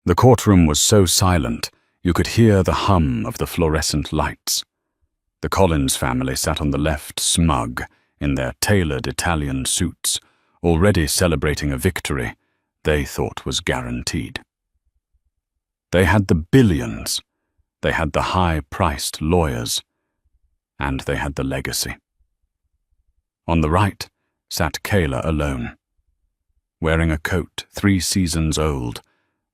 The courtroom was so silent, you could hear the hum of the fluorescent lights. The Collins family sat on the left, smug, in their tailored Italian suits, already celebrating a victory they thought was guaranteed. They had the billions, they had the high-priced lawyers, and they had the legacy. On the right sat Kayla alone, wearing a coat 3 seasons old,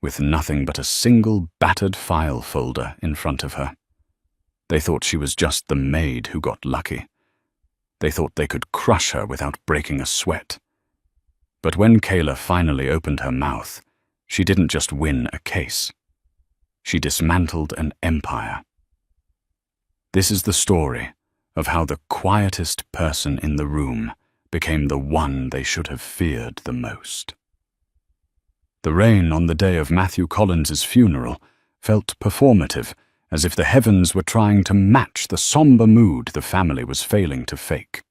with nothing but a single battered file folder in front of her. They thought she was just the maid who got lucky. They thought they could crush her without breaking a sweat. But when Kayla finally opened her mouth, she didn't just win a case. She dismantled an empire. This is the story of how the quietest person in the room became the one they should have feared the most. The rain on the day of Matthew Collins's funeral felt performative, as if the heavens were trying to match the somber mood the family was failing to fake.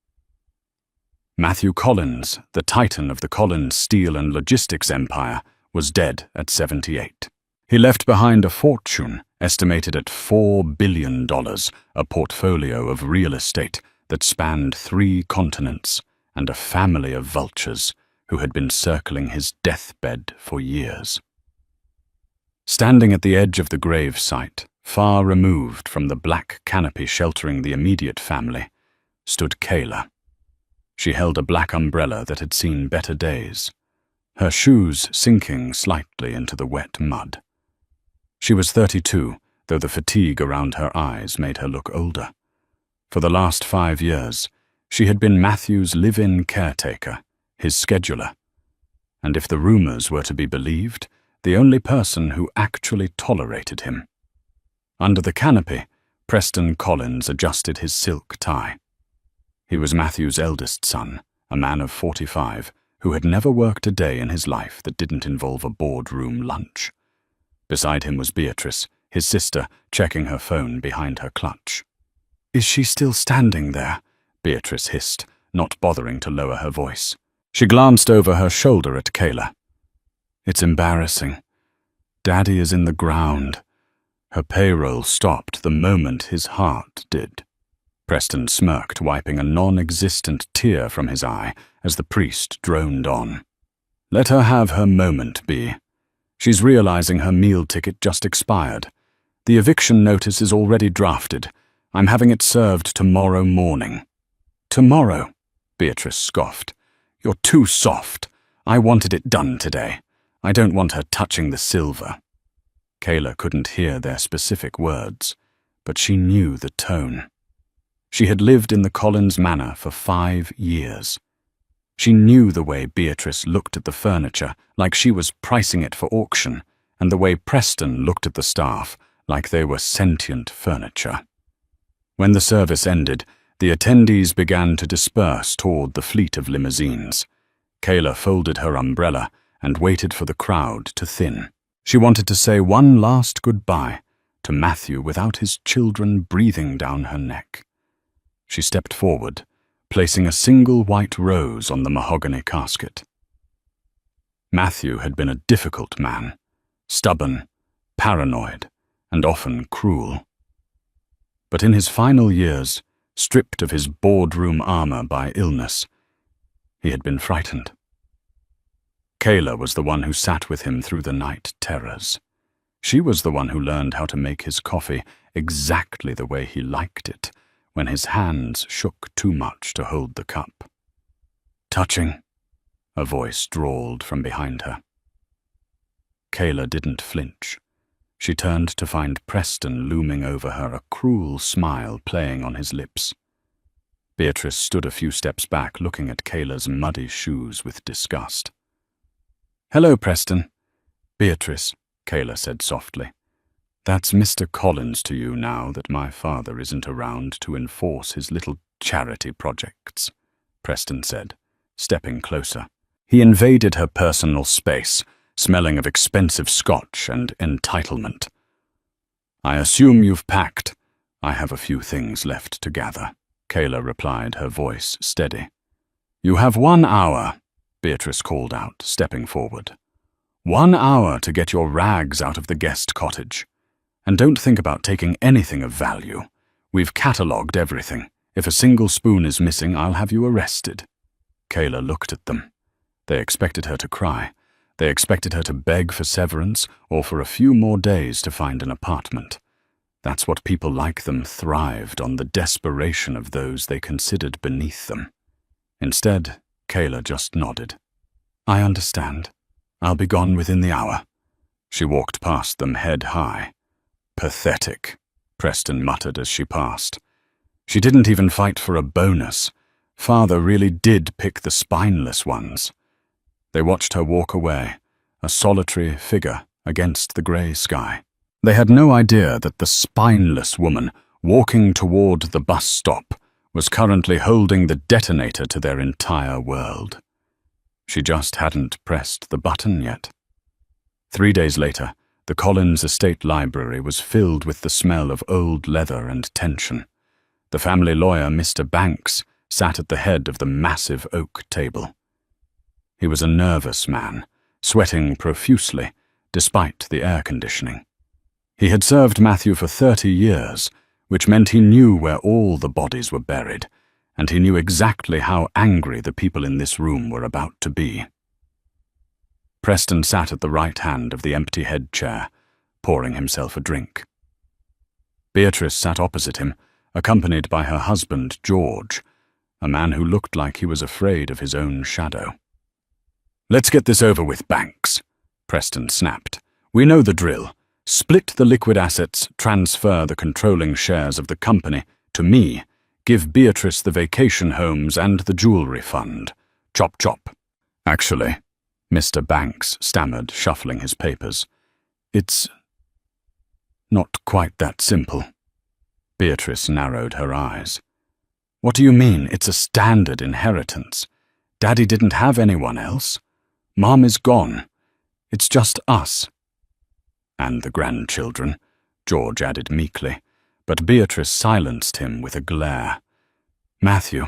Matthew Collins, the titan of the Collins steel and logistics empire, was dead at 78. He left behind a fortune estimated at $4 billion, a portfolio of real estate that spanned 3 continents, and a family of vultures who had been circling his deathbed for years. Standing at the edge of the grave site, far removed from the black canopy sheltering the immediate family, stood Kayla. She held a black umbrella that had seen better days, her shoes sinking slightly into the wet mud. She was 32, though the fatigue around her eyes made her look older. For the last 5 years, she had been Matthew's live-in caretaker, his scheduler, and if the rumors were to be believed, the only person who actually tolerated him. Under the canopy, Preston Collins adjusted his silk tie. He was Matthew's eldest son, a man of 45, who had never worked a day in his life that didn't involve a boardroom lunch. Beside him was Beatrice, his sister, checking her phone behind her clutch. "Is she still standing there?" Beatrice hissed, not bothering to lower her voice. She glanced over her shoulder at Kayla. "It's embarrassing. Daddy is in the ground." Her payroll stopped the moment his heart did. Preston smirked, wiping a non-existent tear from his eye as the priest droned on. "Let her have her moment, Bea. She's realizing her meal ticket just expired. The eviction notice is already drafted. I'm having it served tomorrow morning." "Tomorrow?" Beatrice scoffed. "You're too soft. I wanted it done today. I don't want her touching the silver." Kayla couldn't hear their specific words, but she knew the tone. She had lived in the Collins manor for 5 years. She knew the way Beatrice looked at the furniture, like she was pricing it for auction, and the way Preston looked at the staff, like they were sentient furniture. When the service ended, the attendees began to disperse toward the fleet of limousines. Kayla folded her umbrella and waited for the crowd to thin. She wanted to say one last goodbye to Matthew without his children breathing down her neck. She stepped forward, placing a single white rose on the mahogany casket. Matthew had been a difficult man, stubborn, paranoid, and often cruel. But in his final years, stripped of his boardroom armor by illness, he had been frightened. Kayla was the one who sat with him through the night terrors. She was the one who learned how to make his coffee exactly the way he liked it, when his hands shook too much to hold the cup. "Touching," a voice drawled from behind her. Kayla didn't flinch. She turned to find Preston looming over her, a cruel smile playing on his lips. Beatrice stood a few steps back, looking at Kayla's muddy shoes with disgust. "Hello, Preston." "Beatrice," Kayla said softly. "That's Mr. Collins to you now that my father isn't around to enforce his little charity projects," Preston said, stepping closer. He invaded her personal space, smelling of expensive scotch and entitlement. "I assume you've packed. I have a few things left to gather," Kayla replied, her voice steady. "You have 1 hour," Beatrice called out, stepping forward. 1 hour to get your rags out of the guest cottage. And don't think about taking anything of value. We've catalogued everything. If a single spoon is missing, I'll have you arrested." Kayla looked at them. They expected her to cry. They expected her to beg for severance or for a few more days to find an apartment. That's what people like them thrived on, the desperation of those they considered beneath them. Instead, Kayla just nodded. "I understand. I'll be gone within the hour." She walked past them head high. "Pathetic," Preston muttered as she passed. She didn't even fight for a bonus. Father really did pick the spineless ones. They watched her walk away, a solitary figure against the grey sky. They had no idea that the spineless woman walking toward the bus stop was currently holding the detonator to their entire world. She just hadn't pressed the button yet. 3 days later, the Collins estate library was filled with the smell of old leather and tension. The family lawyer, Mr. Banks, sat at the head of the massive oak table. He was a nervous man, sweating profusely, despite the air conditioning. He had served Matthew for 30 years, which meant he knew where all the bodies were buried, and he knew exactly how angry the people in this room were about to be. Preston sat at the right hand of the empty head chair, pouring himself a drink. Beatrice sat opposite him, accompanied by her husband, George, a man who looked like he was afraid of his own shadow. "Let's get this over with, Banks," Preston snapped. "We know the drill. Split the liquid assets, transfer the controlling shares of the company to me, give Beatrice the vacation homes and the jewelry fund. Chop chop." "Actually," Mr. Banks stammered, shuffling his papers, "it's not quite that simple." Beatrice narrowed her eyes. "What do you mean, it's a standard inheritance? Daddy didn't have anyone else. Mom is gone. It's just us." "And the grandchildren," George added meekly, but Beatrice silenced him with a glare. Matthew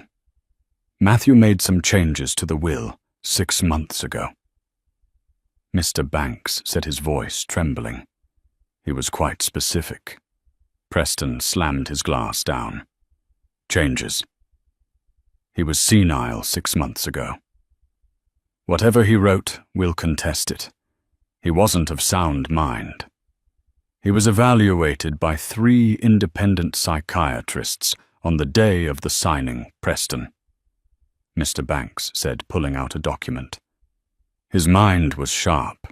made some changes to the will 6 months ago." Mr. Banks said, his voice trembling. He was quite specific. Preston slammed his glass down. "Changes. He was senile 6 months ago. Whatever he wrote, we'll contest it. He wasn't of sound mind. He was evaluated by 3 independent psychiatrists on the day of the signing, Preston," Mr. Banks said, pulling out a document. "His mind was sharp.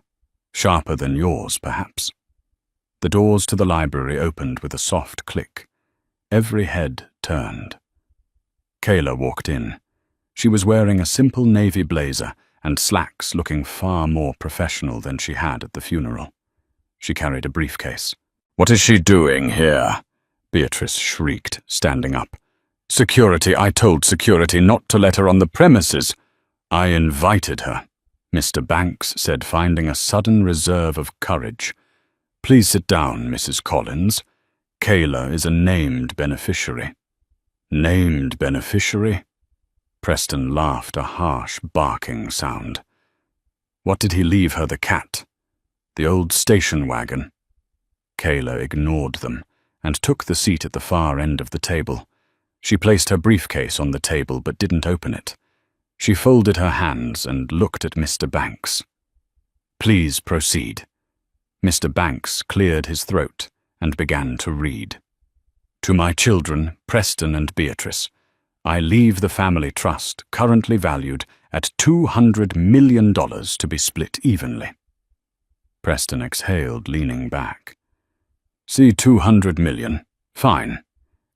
Sharper than yours, perhaps." The doors to the library opened with a soft click. Every head turned. Kayla walked in. She was wearing a simple navy blazer and slacks, looking far more professional than she had at the funeral. She carried a briefcase. "What is she doing here?" Beatrice shrieked, standing up. "Security, I told security not to let her on the premises." "I invited her," Mr. Banks said, finding a sudden reserve of courage. "Please sit down, Mrs. Collins. Kayla is a named beneficiary." "Named beneficiary?" Preston laughed, a harsh, barking sound. "What did he leave her, the cat? The old station wagon?" Kayla ignored them and took the seat at the far end of the table. She placed her briefcase on the table but didn't open it. She folded her hands and looked at Mr. Banks. "Please proceed." Mr. Banks cleared his throat and began to read. "To my children, Preston and Beatrice, I leave the family trust currently valued at $200 million to be split evenly." Preston exhaled, leaning back. "See, 200 million. Fine.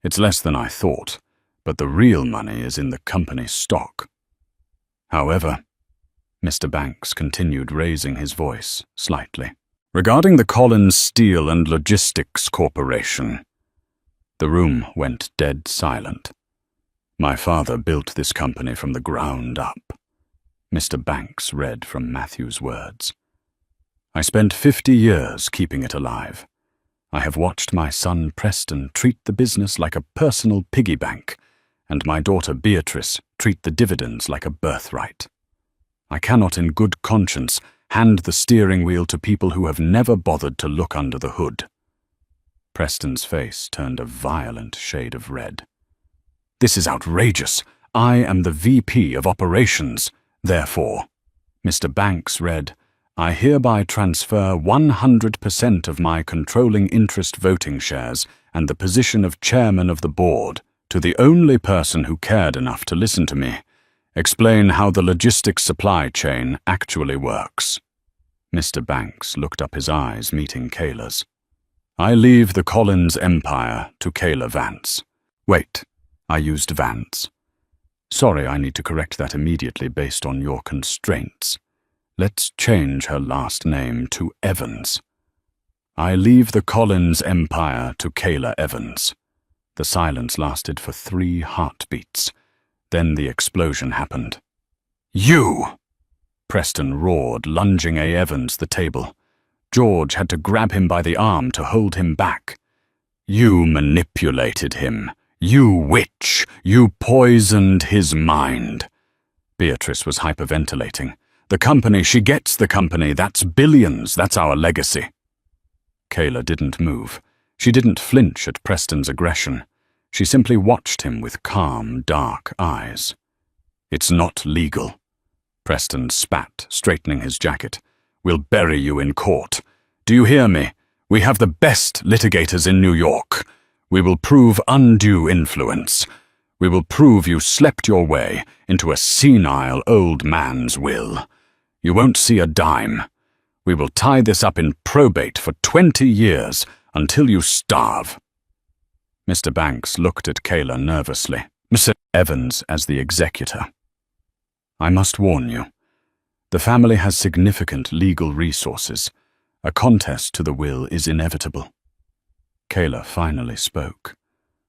It's less than I thought, but the real money is in the company's stock. However," Mr. Banks continued, raising his voice slightly, "regarding the Collins Steel and Logistics Corporation." The room went dead silent. "My father built this company from the ground up," Mr. Banks read from Matthew's words. "I spent 50 years keeping it alive. I have watched my son Preston treat the business like a personal piggy bank, and my daughter Beatrice treat the dividends like a birthright. I cannot in good conscience hand the steering wheel to people who have never bothered to look under the hood. Preston's face turned a violent shade of red. This is outrageous. I am the VP of Operations. Therefore, Mr. Banks read, I hereby transfer 100% of my controlling interest voting shares and the position of chairman of the board to the only person who cared enough to listen to me. Explain how the logistics supply chain actually works. Mr. Banks looked up, his eyes meeting Kayla's. I leave the Collins empire to Kayla Vance. Wait, I used Vance. Sorry, I need to correct that immediately based on your constraints. Let's change her last name to Evans. I leave the Collins empire to Kayla Evans. The silence lasted for 3 heartbeats. Then the explosion happened. You! Preston roared, lunging A. Evans the table. George had to grab him by the arm to hold him back. You manipulated him. You witch! You poisoned his mind. Beatrice was hyperventilating. The company, she gets the company. That's billions. That's our legacy. Kayla didn't move. She didn't flinch at Preston's aggression. She simply watched him with calm, dark eyes. It's not legal. Preston spat, straightening his jacket. We'll bury you in court. Do you hear me? We have the best litigators in New York. We will prove undue influence. We will prove you slept your way into a senile old man's will. You won't see a dime. We will tie this up in probate for 20 years until you starve. Mr. Banks looked at Kayla nervously. Mr. Evans as the executor. I must warn you. The family has significant legal resources. A contest to the will is inevitable. Kayla finally spoke.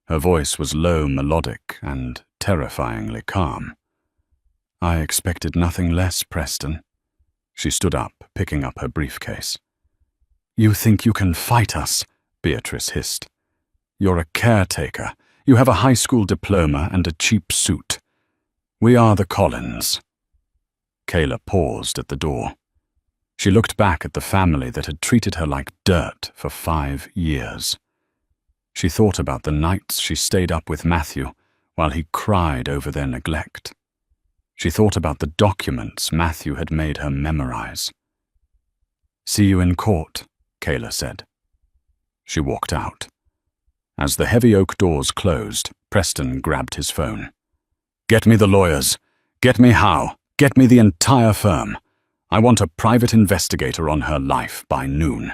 Her voice was low, melodic, and terrifyingly calm. I expected nothing less, Preston. She stood up, picking up her briefcase. You think you can fight us? Beatrice hissed. You're a caretaker. You have a high school diploma and a cheap suit. We are the Collins. Kayla paused at the door. She looked back at the family that had treated her like dirt for 5 years. She thought about the nights she stayed up with Matthew while he cried over their neglect. She thought about the documents Matthew had made her memorize. See you in court, Kayla said. She walked out. As the heavy oak doors closed, Preston grabbed his phone. Get me the lawyers. Get me Howe. Get me the entire firm. I want a private investigator on her life by noon.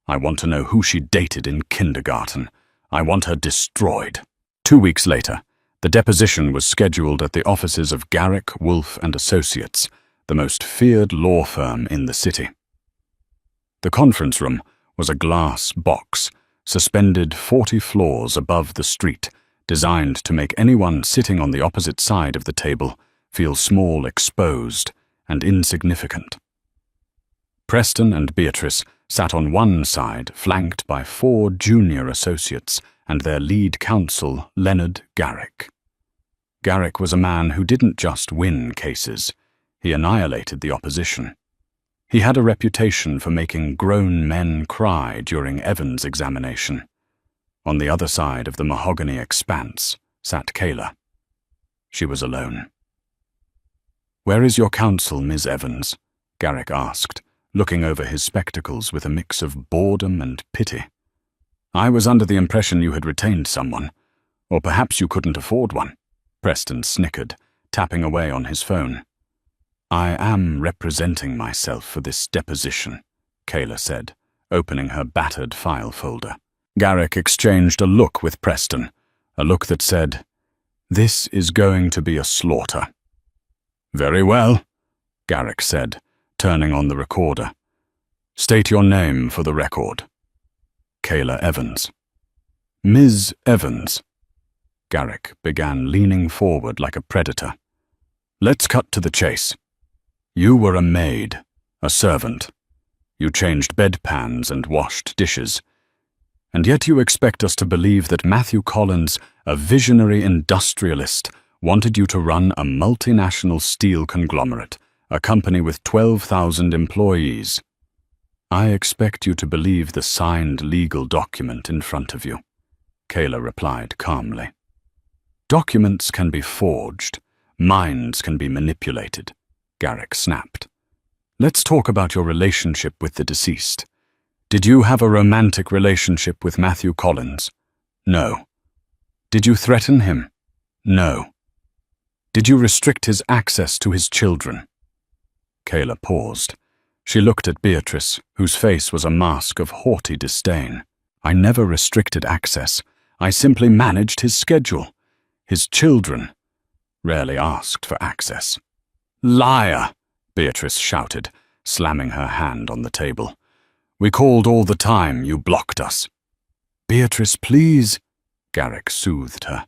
I want to know who she dated in kindergarten. I want her destroyed. 2 weeks later, the deposition was scheduled at the offices of Garrick, Wolfe and Associates, the most feared law firm in the city. The conference room was a glass box, suspended 40 floors above the street, designed to make anyone sitting on the opposite side of the table feel small, exposed, and insignificant. Preston and Beatrice sat on one side, flanked by 4 junior associates and their lead counsel, Leonard Garrick. Garrick was a man who didn't just win cases, he annihilated the opposition. He had a reputation for making grown men cry during Evans' examination. On the other side of the mahogany expanse sat Kayla. She was alone. Where is your counsel, Ms. Evans? Garrick asked, looking over his spectacles with a mix of boredom and pity. I was under the impression you had retained someone, or perhaps you couldn't afford one. Preston snickered, tapping away on his phone. I am representing myself for this deposition, Kayla said, opening her battered file folder. Garrick exchanged a look with Preston, a look that said, This is going to be a slaughter. Very well, Garrick said, turning on the recorder. State your name for the record. Kayla Evans. Ms. Evans. Garrick began leaning forward like a predator. Let's cut to the chase. You were a maid, a servant. You changed bedpans and washed dishes. And yet you expect us to believe that Matthew Collins, a visionary industrialist, wanted you to run a multinational steel conglomerate a company with 12,000 employees. I expect you to believe the signed legal document in front of you, Kayla replied calmly. Documents can be forged. Minds can be manipulated, Garrick snapped. Let's talk about your relationship with the deceased. Did you have a romantic relationship with Matthew Collins? No. Did you threaten him? No. Did you restrict his access to his children? Kayla paused. She looked at Beatrice, whose face was a mask of haughty disdain. I never restricted access. I simply managed his schedule. His children rarely asked for access. Liar! Beatrice shouted, slamming her hand on the table. We called all the time, you blocked us. Beatrice, please, Garrick soothed her,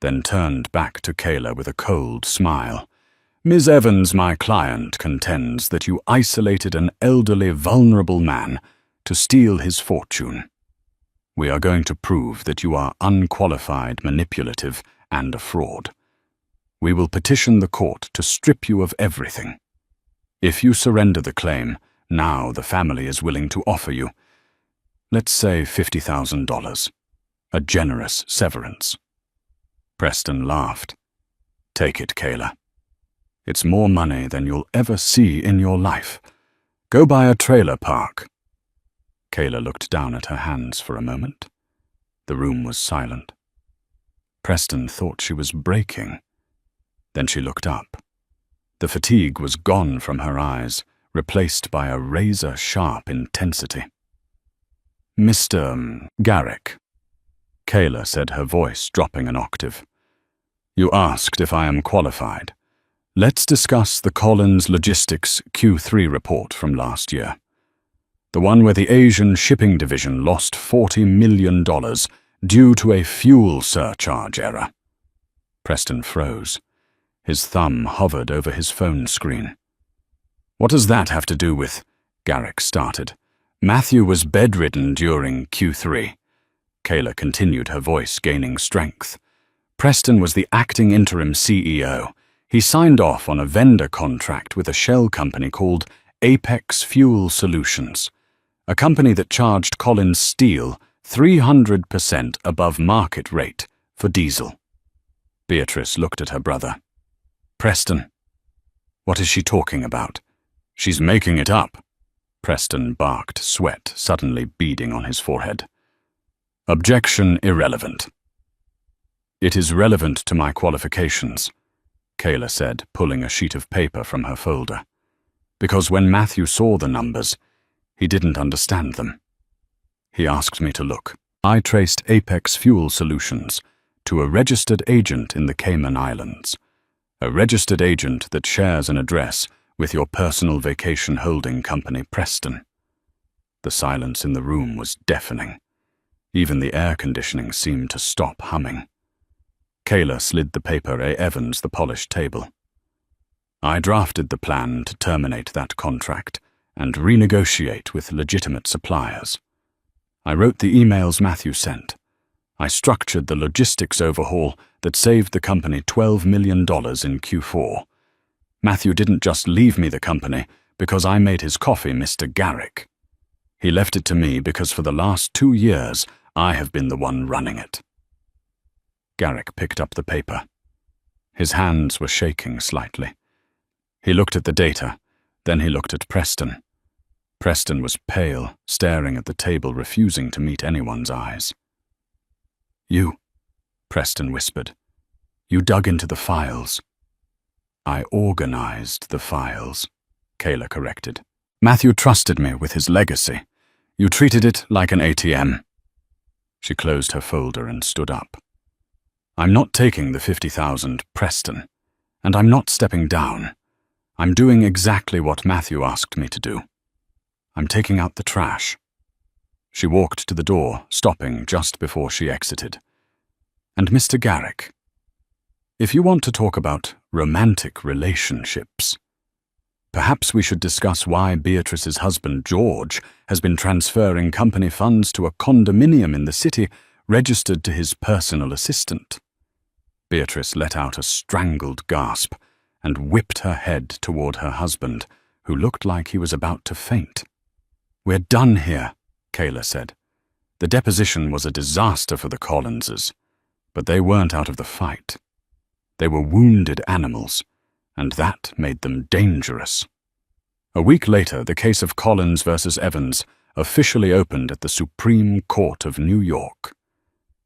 then turned back to Kayla with a cold smile. Ms. Evans, my client, contends that you isolated an elderly, vulnerable man to steal his fortune. We are going to prove that you are unqualified, manipulative, and a fraud. We will petition the court to strip you of everything. If you surrender the claim, now the family is willing to offer you, let's say $50,000, a generous severance. Preston laughed. Take it, Kayla. It's more money than you'll ever see in your life. Go buy a trailer park. Kayla looked down at her hands for a moment. The room was silent. Preston thought she was breaking. Then she looked up. The fatigue was gone from her eyes, replaced by a razor-sharp intensity. Mr. Garrick, Kayla said, her voice dropping an octave. You asked if I am qualified. Let's discuss the Collins Logistics Q3 report from last year. The one where the Asian shipping division lost $40 million due to a fuel surcharge error. Preston froze. His thumb hovered over his phone screen. What does that have to do with? Garrick started. Matthew was bedridden during Q3. Kayla continued, her voice gaining strength. Preston was the acting interim CEO. He signed off on a vendor contract with a shell company called Apex Fuel Solutions, a company that charged Collins Steel 300% above market rate for diesel. Beatrice looked at her brother. Preston, what is she talking about? She's making it up. Preston barked, sweat suddenly beading on his forehead. Objection irrelevant. It is relevant to my qualifications, Kayla said, pulling a sheet of paper from her folder. Because when Matthew saw the numbers, he didn't understand them. He asked me to look. I traced Apex Fuel Solutions to a registered agent in the Cayman Islands, a registered agent that shares an address with your personal vacation holding company, Preston. The silence in the room was deafening. Even the air conditioning seemed to stop humming. Kayla slid the paper A. Evans the polished table. I drafted the plan to terminate that contract and renegotiate with legitimate suppliers. I wrote the emails Matthew sent. I structured the logistics overhaul that saved the company $12 million in Q4. Matthew didn't just leave me the company because I made his coffee, Mr. Garrick. He left it to me because for the last 2 years, I have been the one running it. Garrick picked up the paper. His hands were shaking slightly. He looked at the data, then he looked at Preston. Preston was pale, staring at the table, refusing to meet anyone's eyes. You, Preston whispered. You dug into the files. I organized the files, Kayla corrected. Matthew trusted me with his legacy. You treated it like an ATM. She closed her folder and stood up. I'm not taking the $50,000, Preston, and I'm not stepping down. I'm doing exactly what Matthew asked me to do. I'm taking out the trash. She walked to the door, stopping just before she exited. And Mr. Garrick, if you want to talk about romantic relationships, perhaps we should discuss why Beatrice's husband, George, has been transferring company funds to a condominium in the city registered to his personal assistant. Beatrice let out a strangled gasp, and whipped her head toward her husband, who looked like he was about to faint. "We're done here," Kayla said. The deposition was a disaster for the Collinses, but they weren't out of the fight. They were wounded animals, and that made them dangerous. A week later, the case of Collins versus Evans officially opened at the Supreme Court of New York.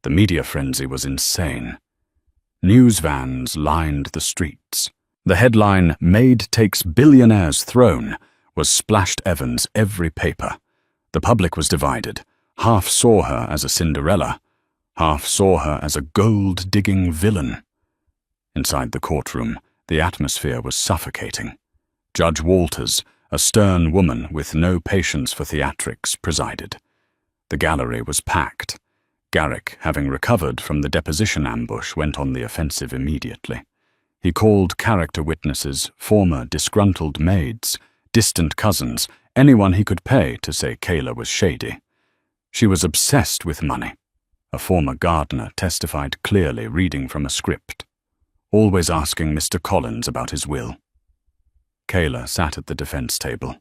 The media frenzy was insane. News vans lined the streets. The headline, "Maid Takes Billionaire's Throne," was splashed Evans every paper. The public was divided. Half saw her as a Cinderella, half saw her as a gold-digging villain. Inside the courtroom, the atmosphere was suffocating. Judge Walters, a stern woman with no patience for theatrics, presided. The gallery was packed. Garrick, having recovered from the deposition ambush, went on the offensive immediately. He called character witnesses, former disgruntled maids, distant cousins, anyone he could pay to say Kayla was shady. She was obsessed with money. A former gardener testified clearly, reading from a script, always asking Mr. Collins about his will. Kayla sat at the defense table.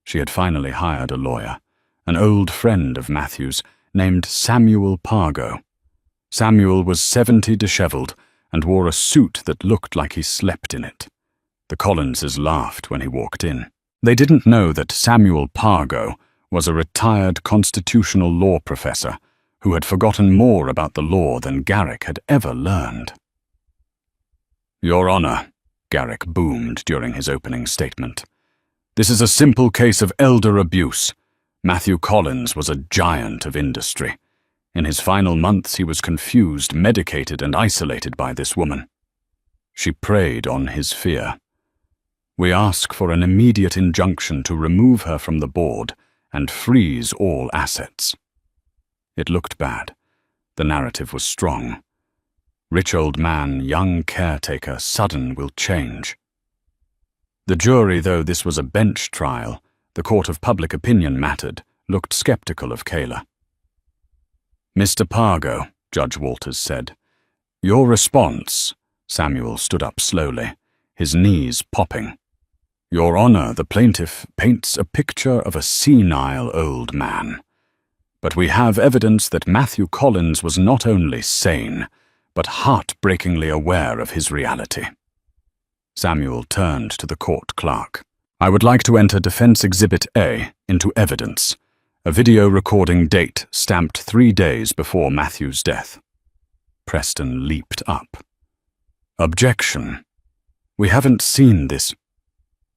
She had finally hired a lawyer, an old friend of Matthew's named Samuel Pargo. Samuel was 70, disheveled, and wore a suit that looked like he slept in it. The Collinses laughed when he walked in. They didn't know that Samuel Pargo was a retired constitutional law professor who had forgotten more about the law than Garrick had ever learned. "Your Honor," Garrick boomed during his opening statement, "this is a simple case of elder abuse. Matthew Collins was a giant of industry. In his final months, he was confused, medicated, and isolated by this woman. She preyed on his fear. We ask for an immediate injunction to remove her from the board and freeze all assets." It looked bad. The narrative was strong. Rich old man, young caretaker, sudden will change. The jury, though this was a bench trial, the court of public opinion mattered, looked skeptical of Kayla. "Mr. Pargo," Judge Walters said, "your response." Samuel stood up slowly, his knees popping. "Your Honor, the plaintiff paints a picture of a senile old man. But we have evidence that Matthew Collins was not only sane, but heartbreakingly aware of his reality." Samuel turned to the court clerk. "I would like to enter Defense Exhibit A into evidence, a video recording date stamped 3 days before Matthew's death." Preston leaped up. "Objection. We haven't seen this."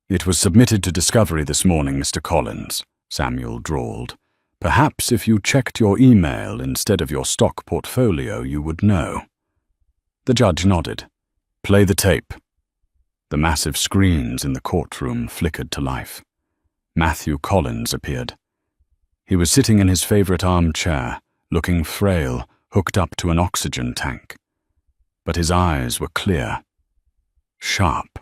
"It was submitted to discovery this morning, Mr. Collins," Samuel drawled. "Perhaps if you checked your email instead of your stock portfolio, you would know." The judge nodded. "Play the tape." The massive screens in the courtroom flickered to life. Matthew Collins appeared. He was sitting in his favorite armchair, looking frail, hooked up to an oxygen tank. But his eyes were clear, sharp.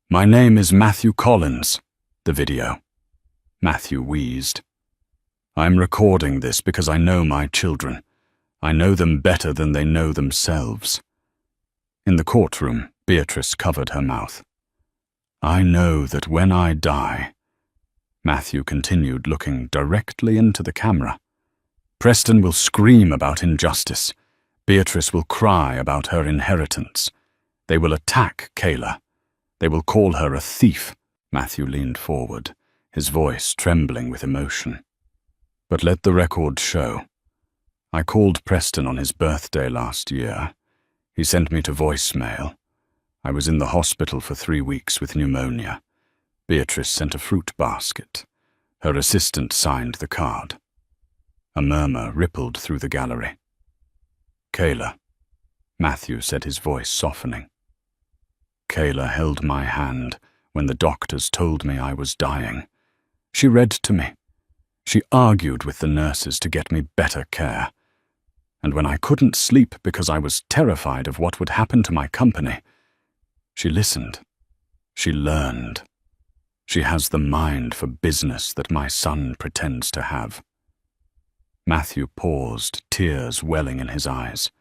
"My name is Matthew Collins," the video. Matthew wheezed. "I'm recording this because I know my children. I know them better than they know themselves." In the courtroom, Beatrice covered her mouth. "I know that when I die," Matthew continued, looking directly into the camera, "Preston will scream about injustice. Beatrice will cry about her inheritance. They will attack Kayla. They will call her a thief." Matthew leaned forward, his voice trembling with emotion. "But let the record show. I called Preston on his birthday last year. He sent me to voicemail. I was in the hospital for 3 weeks with pneumonia. Beatrice sent a fruit basket. Her assistant signed the card." A murmur rippled through the gallery. "Kayla," Matthew said, his voice softening. "Kayla held my hand when the doctors told me I was dying. She read to me. She argued with the nurses to get me better care. And when I couldn't sleep because I was terrified of what would happen to my company, she listened. She learned. She has the mind for business that my son pretends to have." Matthew paused, tears welling in his eyes.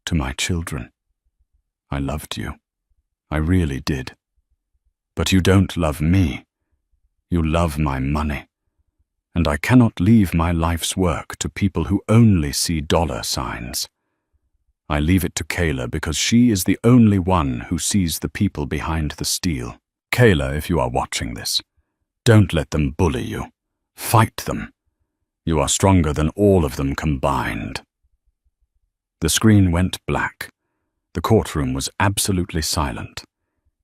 "To my children, I loved you. I really did. But you don't love me. You love my money. And I cannot leave my life's work to people who only see dollar signs. I leave it to Kayla because she is the only one who sees the people behind the steel. Kayla, if you are watching this, don't let them bully you. Fight them. You are stronger than all of them combined. The screen went black. The courtroom was absolutely silent.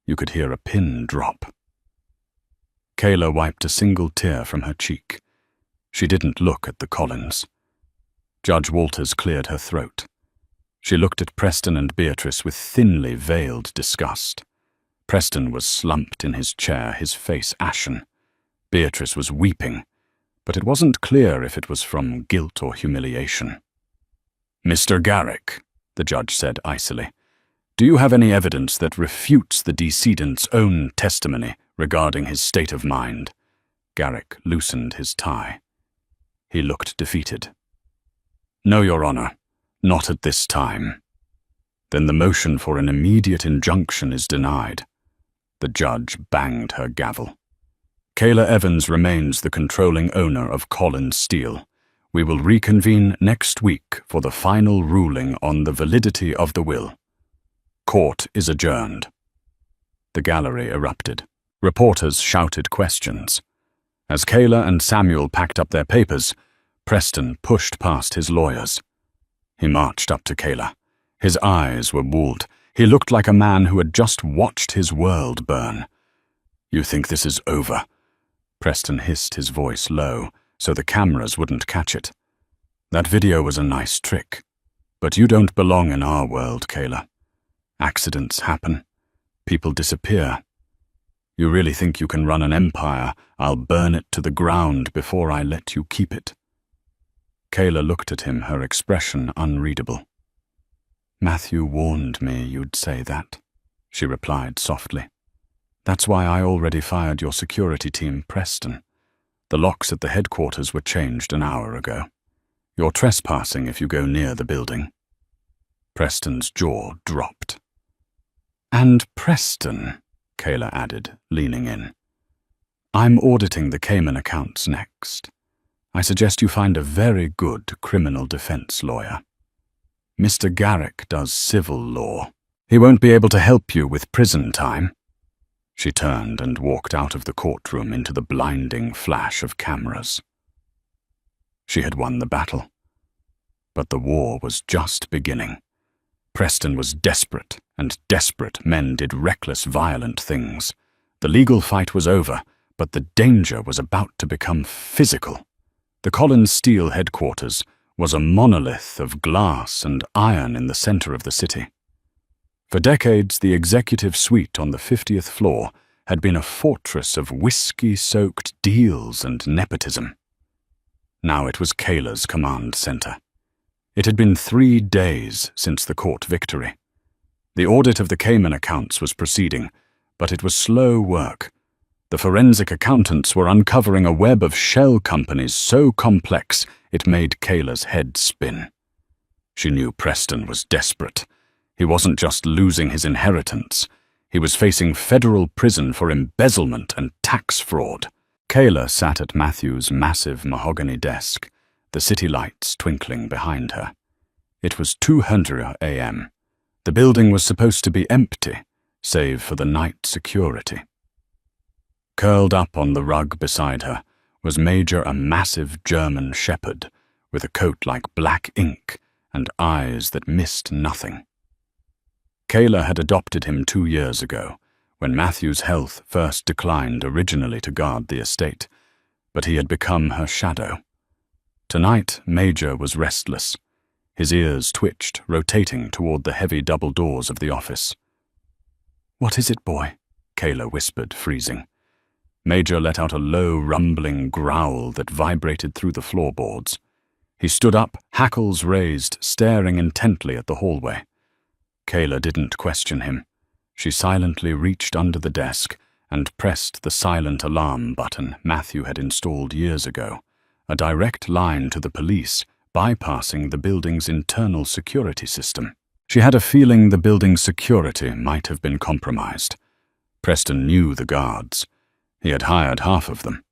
You could hear a pin drop. Kayla wiped a single tear from her cheek. She didn't look at the Collins. Judge Walters cleared her throat. She looked at Preston and Beatrice with thinly veiled disgust. Preston was slumped in his chair, his face ashen. Beatrice was weeping, but it wasn't clear if it was from guilt or humiliation. "Mr. Garrick," the judge said icily, "do you have any evidence that refutes the decedent's own testimony regarding his state of mind?" Garrick loosened his tie. He looked defeated. "No, Your Honor, not at this time." "Then the motion for an immediate injunction is denied." The judge banged her gavel. "Kayla Evans remains the controlling owner of Collins Steel. We will reconvene next week for the final ruling on the validity of the will. Court is adjourned." The gallery erupted. Reporters shouted questions. As Kayla and Samuel packed up their papers, Preston pushed past his lawyers. He marched up to Kayla. His eyes were walled. He looked like a man who had just watched his world burn. "You think this is over?" Preston hissed, his voice low, so the cameras wouldn't catch it. "That video was a nice trick. But you don't belong in our world, Kayla. Accidents happen. People disappear. You really think you can run an empire? I'll burn it to the ground before I let you keep it." Kayla looked at him, her expression unreadable. "Matthew warned me you'd say that," she replied softly. "That's why I already fired your security team, Preston. The locks at the headquarters were changed an hour ago. You're trespassing if you go near the building." Preston's jaw dropped. "And Preston," Kayla added, leaning in, "I'm auditing the Cayman accounts next. I suggest you find a very good criminal defense lawyer. Mr. Garrick does civil law. He won't be able to help you with prison time." She turned and walked out of the courtroom into the blinding flash of cameras. She had won the battle. But the war was just beginning. Preston was desperate, and desperate men did reckless, violent things. The legal fight was over, but the danger was about to become physical. The Collins Steel headquarters was a monolith of glass and iron in the center of the city. For decades, the executive suite on the 50th floor had been a fortress of whiskey-soaked deals and nepotism. Now it was Kayla's command center. It had been 3 days since the court victory. The audit of the Cayman accounts was proceeding, but it was slow work. The forensic accountants were uncovering a web of shell companies so complex it made Kayla's head spin. She knew Preston was desperate. He wasn't just losing his inheritance. He was facing federal prison for embezzlement and tax fraud. Kayla sat at Matthew's massive mahogany desk, the city lights twinkling behind her. It was 2:00 a.m. The building was supposed to be empty, save for the night security. Curled up on the rug beside her was Major, a massive German shepherd with a coat like black ink and eyes that missed nothing. Kayla had adopted him 2 years ago, when Matthew's health first declined, originally to guard the estate, but he had become her shadow. Tonight, Major was restless. His ears twitched, rotating toward the heavy double doors of the office. "What is it, boy?" Kayla whispered, freezing. Major let out a low, rumbling growl that vibrated through the floorboards. He stood up, hackles raised, staring intently at the hallway. Kayla didn't question him. She silently reached under the desk and pressed the silent alarm button Matthew had installed years ago, a direct line to the police, bypassing the building's internal security system. She had a feeling the building's security might have been compromised. Preston knew the guards. He had hired half of them.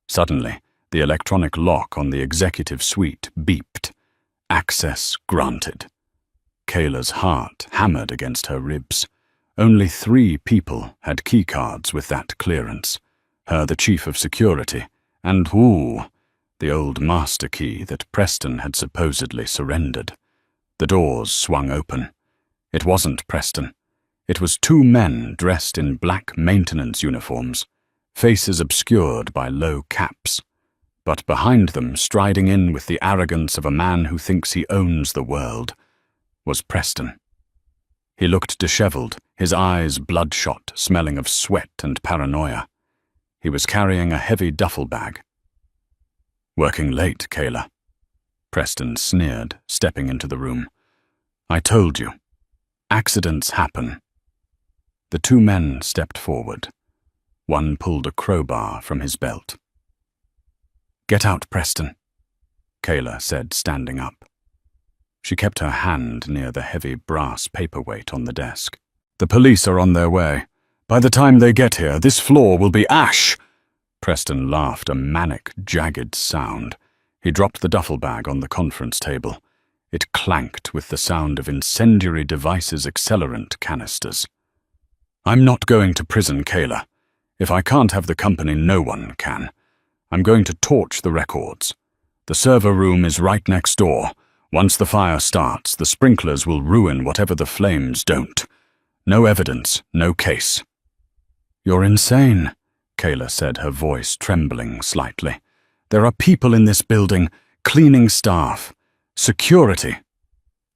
Suddenly, the electronic lock on the executive suite beeped. Access granted. Kayla's heart hammered against her ribs. Only 3 people had keycards with that clearance. Her, the chief of security, and Wu, the old master key that Preston had supposedly surrendered. The doors swung open. It wasn't Preston. It was 2 men dressed in black maintenance uniforms, faces obscured by low caps. But behind them, striding in with the arrogance of a man who thinks he owns the world, was Preston. He looked disheveled, his eyes bloodshot, smelling of sweat and paranoia. He was carrying a heavy duffel bag. "Working late, Kayla," Preston sneered, stepping into the room. "I told you. Accidents happen." The 2 men stepped forward. One pulled a crowbar from his belt. "Get out, Preston," Kayla said, standing up. She kept her hand near the heavy brass paperweight on the desk. "The police are on their way. By the time they get here, this floor will be ash." Preston laughed, a manic, jagged sound. He dropped the duffel bag on the conference table. It clanked with the sound of incendiary devices' accelerant canisters. "I'm not going to prison, Kayla. If I can't have the company, no one can. I'm going to torch the records. The server room is right next door. Once the fire starts, the sprinklers will ruin whatever the flames don't. No evidence, no case." "You're insane," Kayla said, her voice trembling slightly. "There are people in this building, cleaning staff, security."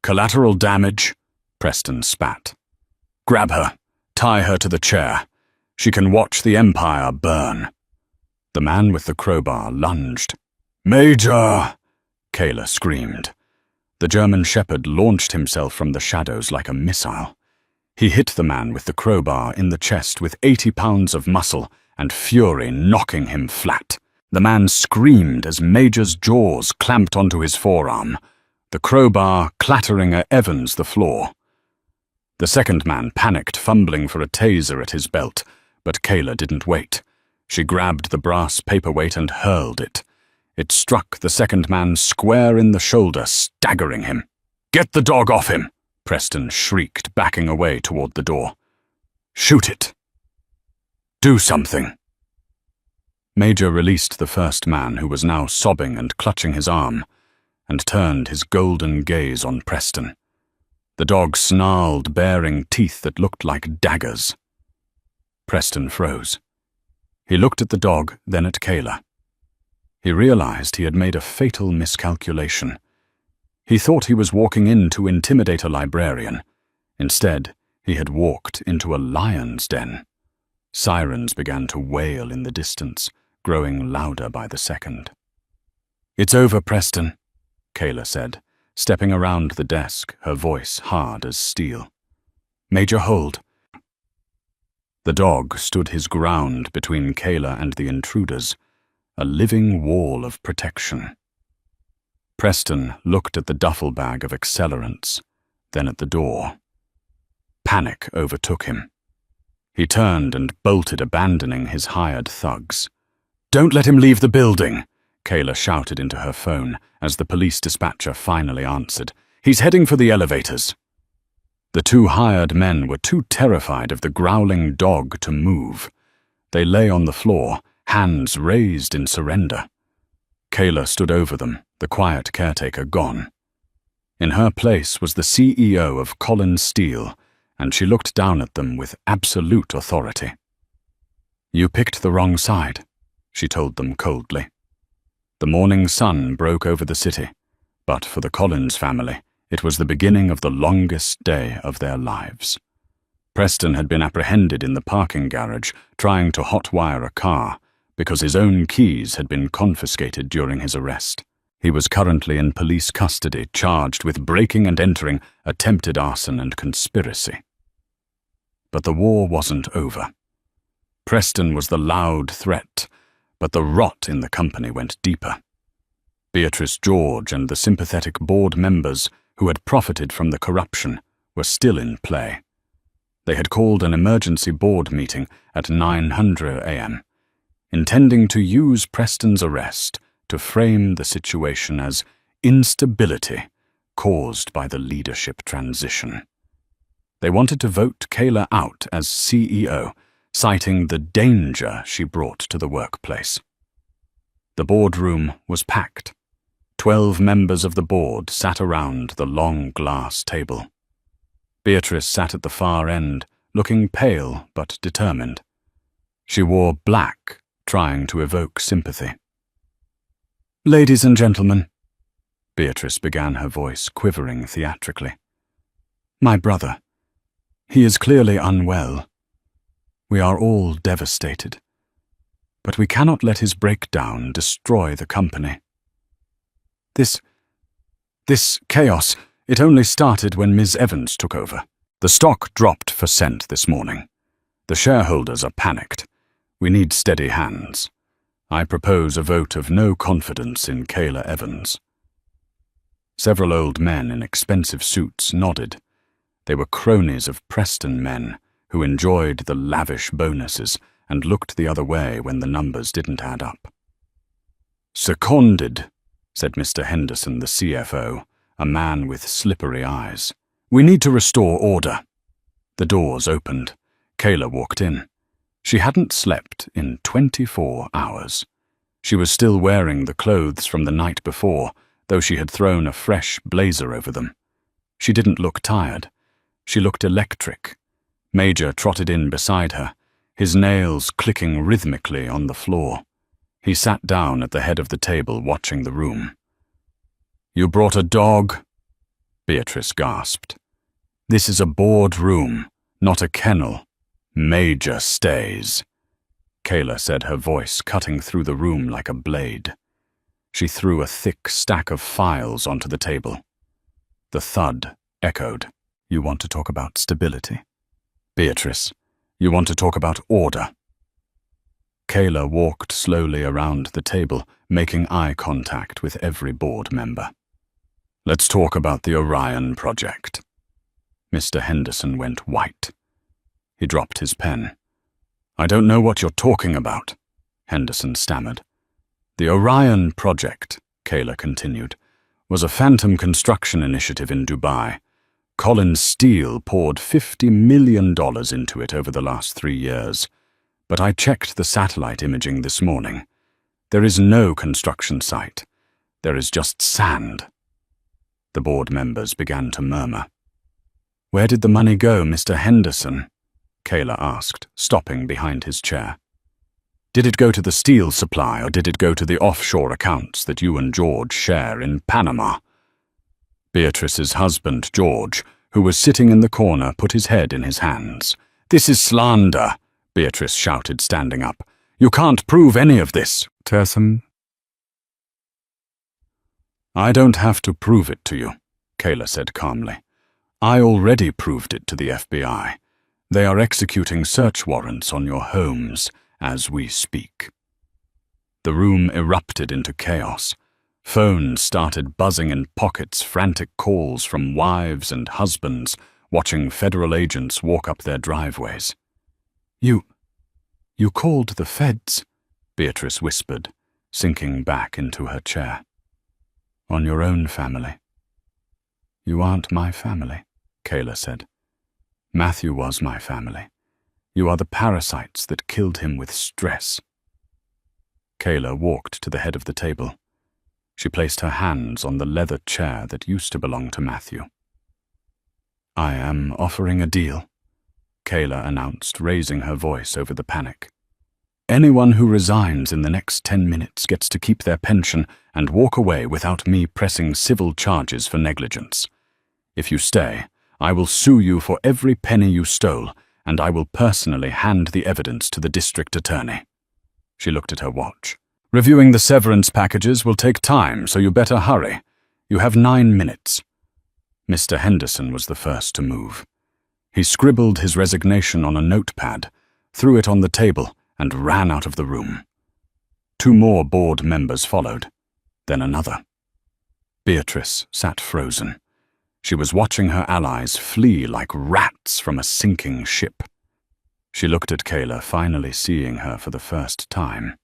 "Collateral damage," Preston spat. "Grab her, tie her to the chair. She can watch the Empire burn." The man with the crowbar lunged. "Major!" Kayla screamed. The German shepherd launched himself from the shadows like a missile. He hit the man with the crowbar in the chest with 80 pounds of muscle and fury, knocking him flat. The man screamed as Major's jaws clamped onto his forearm, the crowbar clattering a Evans the floor. The second man panicked, fumbling for a taser at his belt, but Kayla didn't wait. She grabbed the brass paperweight and hurled it. It struck the second man square in the shoulder, staggering him. "Get the dog off him!" Preston shrieked, backing away toward the door. "Shoot it! Do something!" Major released the first man, who was now sobbing and clutching his arm, and turned his golden gaze on Preston. The dog snarled, baring teeth that looked like daggers. Preston froze. He looked at the dog, then at Kayla. He realized he had made a fatal miscalculation. He thought he was walking in to intimidate a librarian. Instead, he had walked into a lion's den. Sirens began to wail in the distance, growing louder by the second. "It's over, Preston," Kayla said, stepping around the desk, her voice hard as steel. "Major, hold." The dog stood his ground between Kayla and the intruders, a living wall of protection. Preston looked at the duffel bag of accelerants, then at the door. Panic overtook him. He turned and bolted, abandoning his hired thugs. "Don't let him leave the building," Kayla shouted into her phone as the police dispatcher finally answered. "He's heading for the elevators." The 2 hired men were too terrified of the growling dog to move. They lay on the floor, hands raised in surrender. Kayla stood over them, the quiet caretaker gone. In her place was the CEO of Collins Steel, and she looked down at them with absolute authority. "You picked the wrong side," she told them coldly. The morning sun broke over the city, but for the Collins family, it was the beginning of the longest day of their lives. Preston had been apprehended in the parking garage, trying to hotwire a car, because his own keys had been confiscated during his arrest. He was currently in police custody, charged with breaking and entering, attempted arson, and conspiracy. But the war wasn't over. Preston was the loud threat, but the rot in the company went deeper. Beatrice George and the sympathetic board members who had profited from the corruption, were still in play. They had called an emergency board meeting at 9:00 a.m., intending to use Preston's arrest to frame the situation as instability caused by the leadership transition. They wanted to vote Kayla out as CEO, citing the danger she brought to the workplace. The boardroom was packed. 12 members of the board sat around the long glass table. Beatrice sat at the far end, looking pale but determined. She wore black, trying to evoke sympathy. "Ladies and gentlemen," Beatrice began, her voice quivering theatrically. "My brother. He is clearly unwell. We are all devastated. But we cannot let his breakdown destroy the company. This chaos, it only started when Ms. Evans took over. The stock dropped for cent this morning. The shareholders are panicked. We need steady hands. I propose a vote of no confidence in Kayla Evans." Several old men in expensive suits nodded. They were cronies of Preston men who enjoyed the lavish bonuses and looked the other way when the numbers didn't add up. "Seconded," said Mr. Henderson, the CFO, a man with slippery eyes. "We need to restore order." The doors opened. Kayla walked in. She hadn't slept in 24 hours. She was still wearing the clothes from the night before, though she had thrown a fresh blazer over them. She didn't look tired. She looked electric. Major trotted in beside her, his nails clicking rhythmically on the floor. He sat down at the head of the table, watching the room. "You brought a dog?" Beatrice gasped. "This is a board room, not a kennel. Major stays," Kayla said, her voice cutting through the room like a blade. She threw a thick stack of files onto the table. The thud echoed. "You want to talk about stability? Beatrice, you want to talk about order?" Kayla walked slowly around the table, making eye contact with every board member. "Let's talk about the Orion project." Mr. Henderson went white. He dropped his pen. "I don't know what you're talking about," Henderson stammered. "The Orion project," Kayla continued, "was a phantom construction initiative in Dubai. Collins Steel poured $50 million into it over the last 3 years. But I checked the satellite imaging this morning. There is no construction site. There is just sand." The board members began to murmur. "Where did the money go, Mr. Henderson?" Kayla asked, stopping behind his chair. "Did it go to the steel supply, or did it go to the offshore accounts that you and George share in Panama?" Beatrice's husband, George, who was sitting in the corner, put his head in his hands. "This is slander," Beatrice shouted, standing up. "You can't prove any of this." "I don't have to prove it to you," Kayla said calmly. "I already proved it to the FBI. They are executing search warrants on your homes as we speak." The room erupted into chaos. Phones started buzzing in pockets, frantic calls from wives and husbands watching federal agents walk up their driveways. You called the feds," Beatrice whispered, sinking back into her chair. "On your own family." "You aren't my family," Kayla said. "Matthew was my family. You are the parasites that killed him with stress." Kayla walked to the head of the table. She placed her hands on the leather chair that used to belong to Matthew. "I am offering a deal," Kayla announced, raising her voice over the panic. "Anyone who resigns in the next 10 minutes gets to keep their pension and walk away without me pressing civil charges for negligence. If you stay, I will sue you for every penny you stole, and I will personally hand the evidence to the district attorney." She looked at her watch. "Reviewing the severance packages will take time, so you better hurry. You have 9 minutes." Mr. Henderson was the first to move. He scribbled his resignation on a notepad, threw it on the table, and ran out of the room. 2 more board members followed, then another. Beatrice sat frozen. She was watching her allies flee like rats from a sinking ship. She looked at Kayla, finally seeing her for the first time.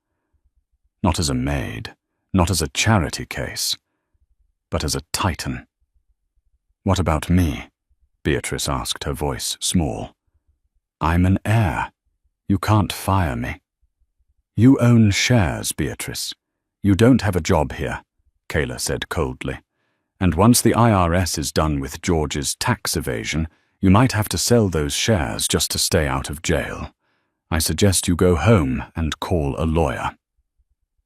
Not as a maid, not as a charity case, but as a titan. "What about me?" Beatrice asked, her voice small. "I'm an heir. You can't fire me." "You own shares, Beatrice. You don't have a job here," Kayla said coldly. "And once the IRS is done with George's tax evasion, you might have to sell those shares just to stay out of jail. I suggest you go home and call a lawyer."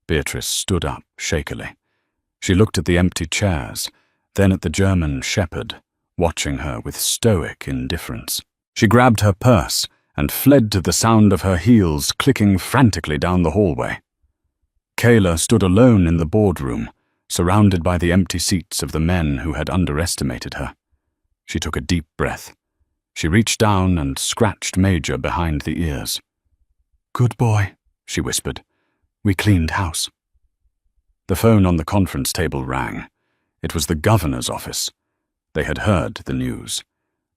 Beatrice stood up shakily. She looked at the empty chairs, then at the German shepherd, watching her with stoic indifference. She grabbed her purse and fled to the sound of her heels clicking frantically down the hallway. Kayla stood alone in the boardroom, surrounded by the empty seats of the men who had underestimated her. She took a deep breath. She reached down and scratched Major behind the ears. "Good boy," she whispered. "We cleaned house." The phone on the conference table rang. It was the governor's office. They had heard the news.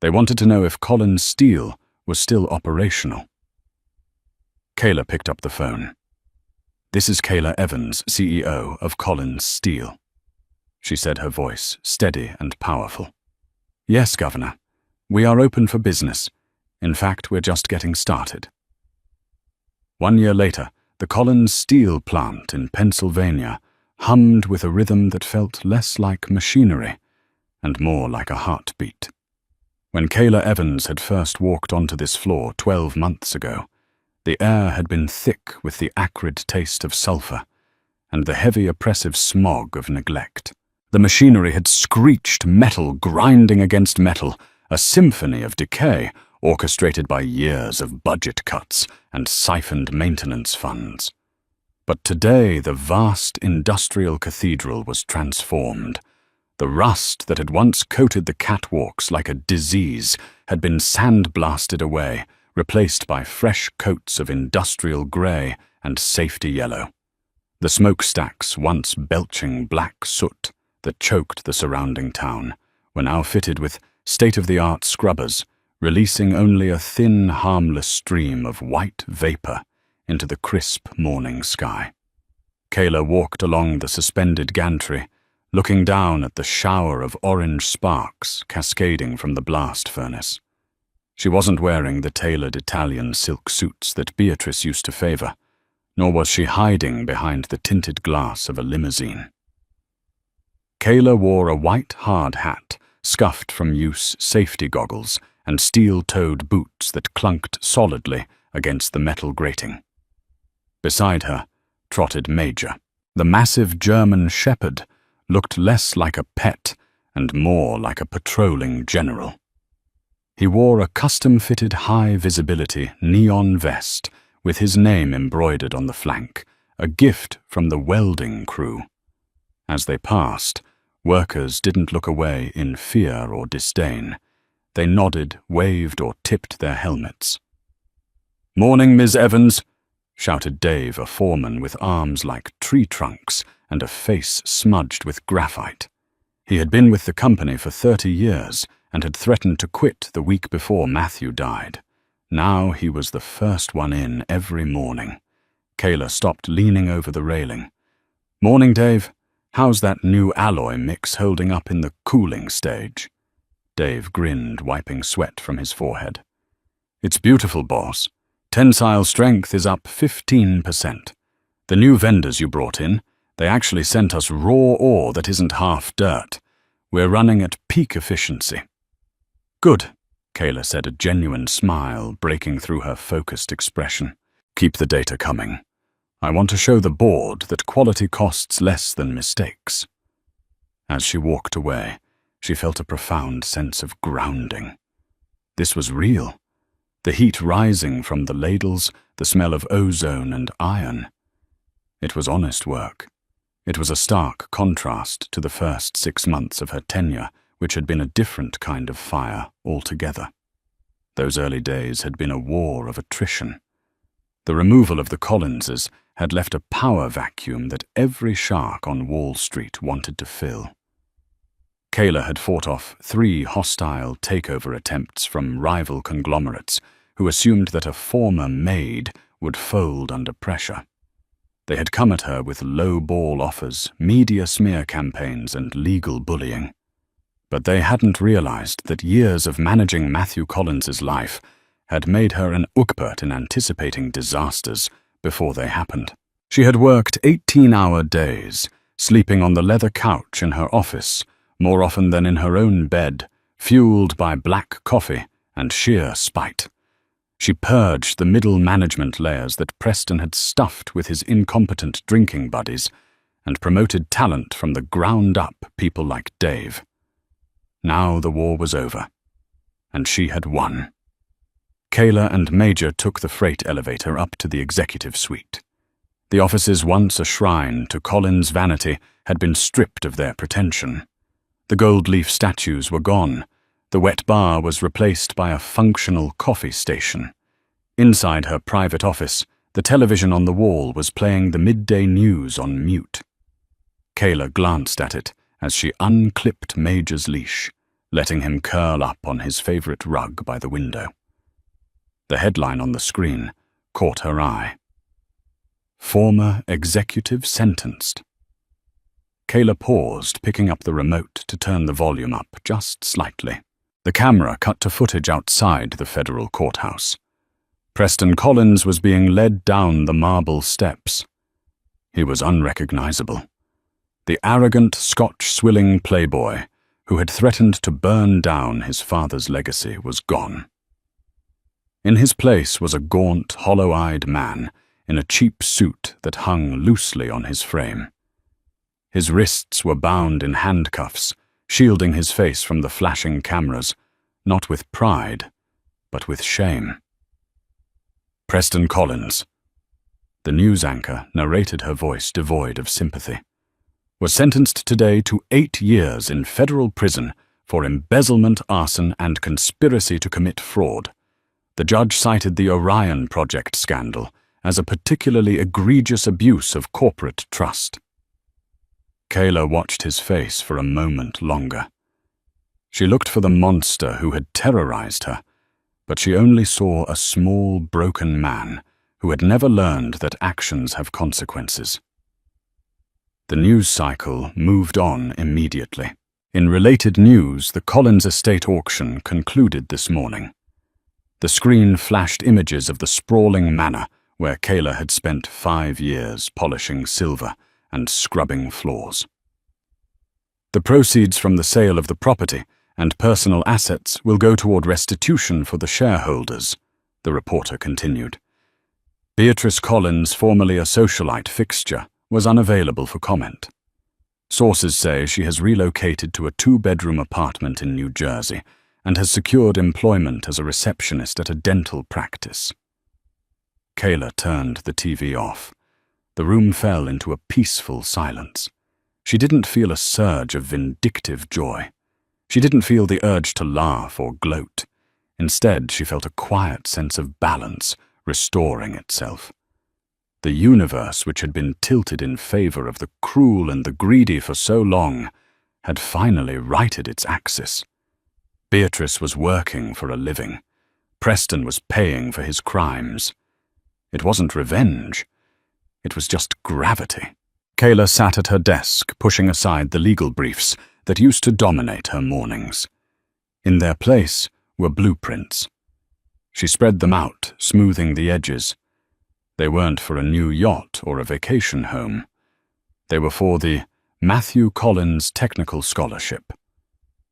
They wanted to know if Collins Steel was still operational. Kayla picked up the phone. "This is Kayla Evans, CEO of Collins Steel," she said, her voice steady and powerful. "Yes, Governor. We are open for business. In fact, we're just getting started." 1 year later, the Collins Steel plant in Pennsylvania hummed with a rhythm that felt less like machinery and more like a heartbeat. When Kayla Evans had first walked onto this floor 12 months ago, the air had been thick with the acrid taste of sulfur and the heavy oppressive smog of neglect. The machinery had screeched, metal grinding against metal, a symphony of decay orchestrated by years of budget cuts and siphoned maintenance funds. But today the vast industrial cathedral was transformed. The rust that had once coated the catwalks like a disease had been sandblasted away, replaced by fresh coats of industrial grey and safety yellow. The smokestacks, once belching black soot that choked the surrounding town, were now fitted with state-of-the-art scrubbers, releasing only a thin, harmless stream of white vapor into the crisp morning sky. Kayla walked along the suspended gantry, looking down at the shower of orange sparks cascading from the blast furnace. She wasn't wearing the tailored Italian silk suits that Beatrice used to favor, nor was she hiding behind the tinted glass of a limousine. Kayla wore a white hard hat, scuffed from use safety goggles, and steel-toed boots that clunked solidly against the metal grating. Beside her trotted Major. The massive German shepherd looked less like a pet and more like a patrolling general. He wore a custom-fitted high-visibility neon vest with his name embroidered on the flank, a gift from the welding crew. As they passed, workers didn't look away in fear or disdain. They nodded, waved, or tipped their helmets. "Morning, Ms. Evans," shouted Dave, a foreman with arms like tree trunks and a face smudged with graphite. He had been with the company for 30 years and had threatened to quit the week before Matthew died. Now he was the first one in every morning. Kayla stopped, leaning over the railing. "Morning, Dave. How's that new alloy mix holding up in the cooling stage?" Dave grinned, wiping sweat from his forehead. "It's beautiful, boss. Tensile strength is up 15%. The new vendors you brought in, they actually sent us raw ore that isn't half dirt. We're running at peak efficiency." "Good," Kayla said, a genuine smile breaking through her focused expression. "Keep the data coming. I want to show the board that quality costs less than mistakes." As she walked away, she felt a profound sense of grounding. This was real. The heat rising from the ladles, the smell of ozone and iron. It was honest work. It was a stark contrast to the first 6 months of her tenure, which had been a different kind of fire altogether. Those early days had been a war of attrition. The removal of the Collinses had left a power vacuum that every shark on Wall Street wanted to fill. Kayla had fought off 3 hostile takeover attempts from rival conglomerates who assumed that a former maid would fold under pressure. They had come at her with low-ball offers, media smear campaigns, and legal bullying. But they hadn't realized that years of managing Matthew Collins's life had made her an expert in anticipating disasters before they happened. She had worked 18-hour days, sleeping on the leather couch in her office, more often than in her own bed, fueled by black coffee and sheer spite. She purged the middle management layers that Preston had stuffed with his incompetent drinking buddies and promoted talent from the ground up, people like Dave. Now the war was over, and she had won. Kayla and Major took the freight elevator up to the executive suite. The offices, once a shrine to Collins' vanity, had been stripped of their pretension. The gold leaf statues were gone. The wet bar was replaced by a functional coffee station. Inside her private office, the television on the wall was playing the midday news on mute. Kayla glanced at it as she unclipped Major's leash, letting him curl up on his favorite rug by the window. The headline on the screen caught her eye. Former executive sentenced. Kayla paused, picking up the remote to turn the volume up just slightly. The camera cut to footage outside the federal courthouse. Preston Collins was being led down the marble steps. He was unrecognizable. The arrogant Scotch-swilling playboy who had threatened to burn down his father's legacy was gone. In his place was a gaunt, hollow-eyed man in a cheap suit that hung loosely on his frame. His wrists were bound in handcuffs, shielding his face from the flashing cameras, not with pride, but with shame. Preston Collins, the news anchor narrated, her voice devoid of sympathy, was sentenced today to 8 years in federal prison for embezzlement, arson, and conspiracy to commit fraud. The judge cited the Orion Project scandal as a particularly egregious abuse of corporate trust. Kayla watched his face for a moment longer. She looked for the monster who had terrorized her, but she only saw a small, broken man who had never learned that actions have consequences. The news cycle moved on immediately. In related news, the Collins estate auction concluded this morning. The screen flashed images of the sprawling manor where Kayla had spent 5 years polishing silver and scrubbing floors. The proceeds from the sale of the property and personal assets will go toward restitution for the shareholders, the reporter continued. Beatrice Collins, formerly a socialite fixture, was unavailable for comment. Sources say she has relocated to a 2-bedroom apartment in New Jersey and has secured employment as a receptionist at a dental practice. Kayla turned the TV off. The room fell into a peaceful silence. She didn't feel a surge of vindictive joy. She didn't feel the urge to laugh or gloat. Instead, she felt a quiet sense of balance restoring itself. The universe, which had been tilted in favor of the cruel and the greedy for so long, had finally righted its axis. Beatrice was working for a living. Preston was paying for his crimes. It wasn't revenge. It was just gravity. Kayla sat at her desk, pushing aside the legal briefs that used to dominate her mornings. In their place were blueprints. She spread them out, smoothing the edges. They weren't for a new yacht or a vacation home. They were for the Matthew Collins Technical Scholarship.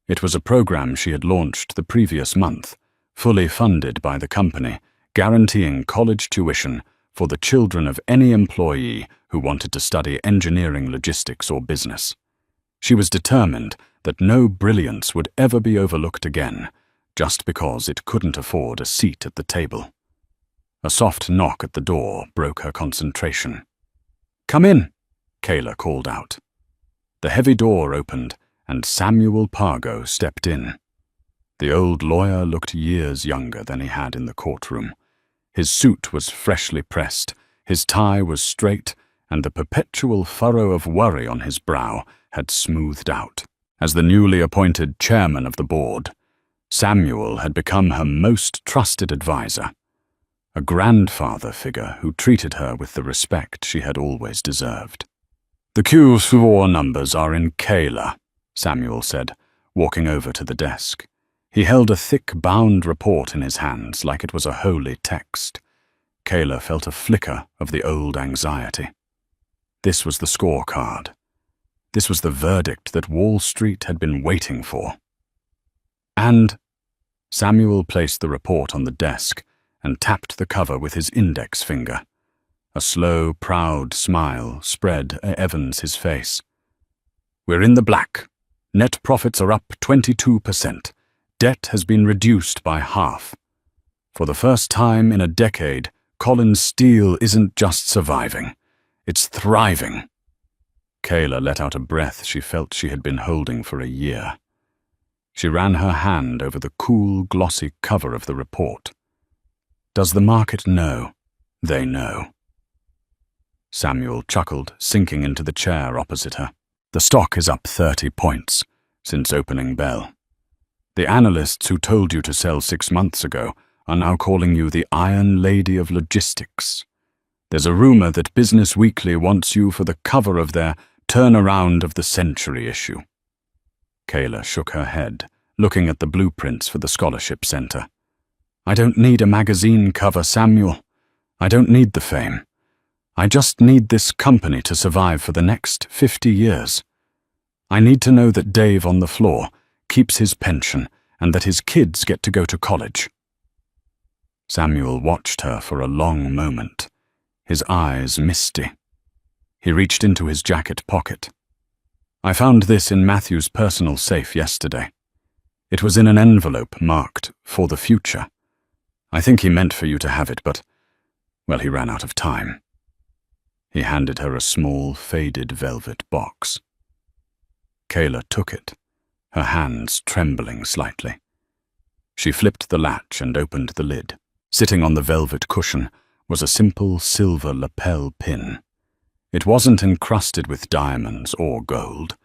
It was a program she had launched the previous month, fully funded by the company, guaranteeing college tuition for the children of any employee who wanted to study engineering, logistics, or business. She was determined that no brilliance would ever be overlooked again, just because it couldn't afford a seat at the table. A soft knock at the door broke her concentration. "Come in," Kayla called out. The heavy door opened, and Samuel Pargo stepped in. The old lawyer looked years younger than he had in the courtroom. His suit was freshly pressed, his tie was straight, and the perpetual furrow of worry on his brow had smoothed out. As the newly appointed chairman of the board, Samuel had become her most trusted advisor, a grandfather figure who treated her with the respect she had always deserved. "The Q4 numbers are in Kayla," Samuel said, walking over to the desk. He held a thick, bound report in his hands like it was a holy text. Kayla felt a flicker of the old anxiety. This was the scorecard. This was the verdict that Wall Street had been waiting for. And Samuel placed the report on the desk and tapped the cover with his index finger. A slow, proud smile spread Evans his face. "We're in the black. Net profits are up 22%. Debt has been reduced by half. For the first time in a decade, Collins Steel isn't just surviving. It's thriving." Kayla let out a breath she felt she had been holding for a year. She ran her hand over the cool, glossy cover of the report. "Does the market know? They know." Samuel chuckled, sinking into the chair opposite her. "The stock is up 30 points since opening bell. The analysts who told you to sell 6 months ago are now calling you the Iron Lady of Logistics. There's a rumor that Business Weekly wants you for the cover of their Turnaround of the Century issue." Kayla shook her head, looking at the blueprints for the scholarship center. "I don't need a magazine cover, Samuel. I don't need the fame. I just need this company to survive for the next 50 years. I need to know that Dave on the floor keeps his pension and that his kids get to go to college." Samuel watched her for a long moment, his eyes misty. He reached into his jacket pocket. "I found this in Matthew's personal safe yesterday. It was in an envelope marked, 'For the future.' I think he meant for you to have it, but, well, he ran out of time." He handed her a small, faded velvet box. Kayla took it, her hands trembling slightly. She flipped the latch and opened the lid. Sitting on the velvet cushion was a simple silver lapel pin. It wasn't encrusted with diamonds or gold.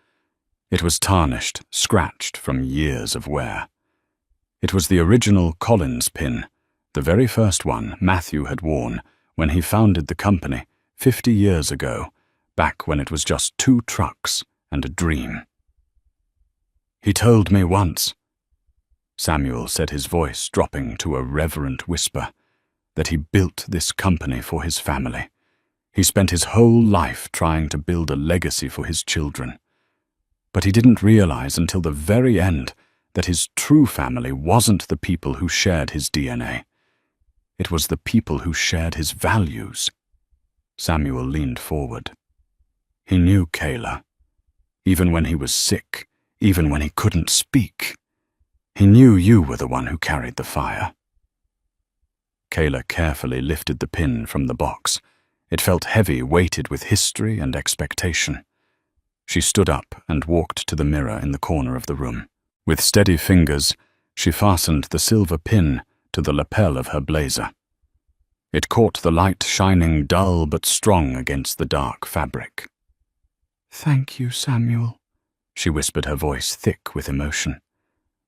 It was tarnished, scratched from years of wear. It was the original Collins pin, the very first one Matthew had worn when he founded the company 50 years ago, back when it was just 2 trucks and a dream. "He told me once," Samuel said, his voice dropping to a reverent whisper, "that he built this company for his family. He spent his whole life trying to build a legacy for his children. But he didn't realize until the very end that his true family wasn't the people who shared his DNA. It was the people who shared his values." Samuel leaned forward. He knew Kayla. Even when he was sick, even when he couldn't speak, he knew you were the one who carried the fire. Kayla carefully lifted the pin from the box. It felt heavy, weighted with history and expectation. She stood up and walked to the mirror in the corner of the room. With steady fingers, she fastened the silver pin to the lapel of her blazer. It caught the light shining dull but strong against the dark fabric. "Thank you, Samuel," she whispered, her voice thick with emotion.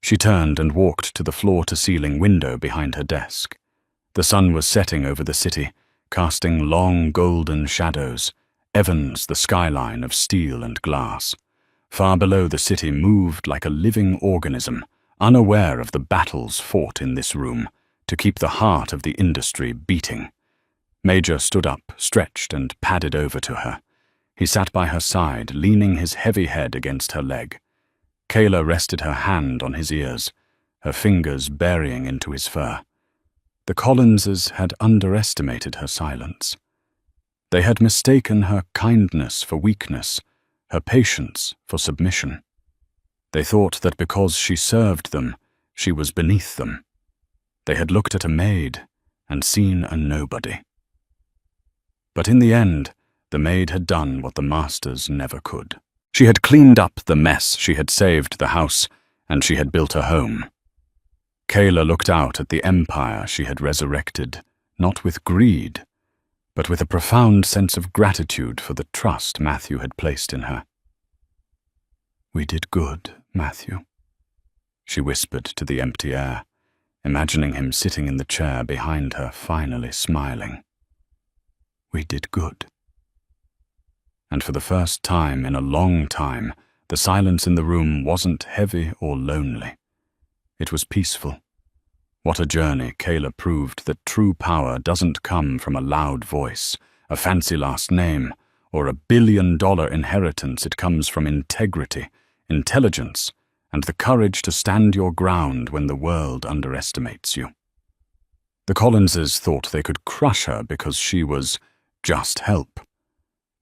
She turned and walked to the floor-to-ceiling window behind her desk. The sun was setting over the city, casting long golden shadows, Evans the skyline of steel and glass. Far below, the city moved like a living organism, unaware of the battles fought in this room to keep the heart of the industry beating. Major stood up, stretched and padded over to her. He sat by her side, leaning his heavy head against her leg. Kayla rested her hand on his ears, her fingers burying into his fur. The Collinses had underestimated her silence. They had mistaken her kindness for weakness, her patience for submission. They thought that because she served them, she was beneath them. They had looked at a maid and seen a nobody. But in the end, the maid had done what the masters never could. She had cleaned up the mess, she had saved the house, and she had built a home. Kayla looked out at the empire she had resurrected, not with greed, but with a profound sense of gratitude for the trust Matthew had placed in her. "We did good, Matthew," she whispered to the empty air, imagining him sitting in the chair behind her, finally smiling. "We did good." And for the first time in a long time, the silence in the room wasn't heavy or lonely. It was peaceful. What a journey. Kayla proved that true power doesn't come from a loud voice, a fancy last name, or $1 billion inheritance. It comes from integrity, intelligence, and the courage to stand your ground when the world underestimates you. The Collinses thought they could crush her because she was just help.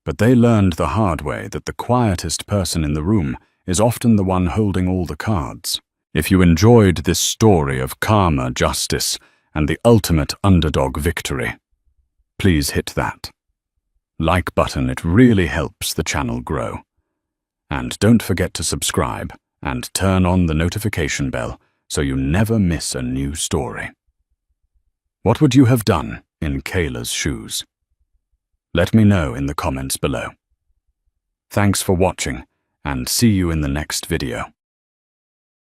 But they learned the hard way that the quietest person in the room is often the one holding all the cards. If you enjoyed this story of karma, justice, and the ultimate underdog victory, please hit that like button. It really helps the channel grow. And don't forget to subscribe and turn on the notification bell so you never miss a new story. What would you have done in Kayla's shoes? Let me know in the comments below. Thanks for watching, and see you in the next video.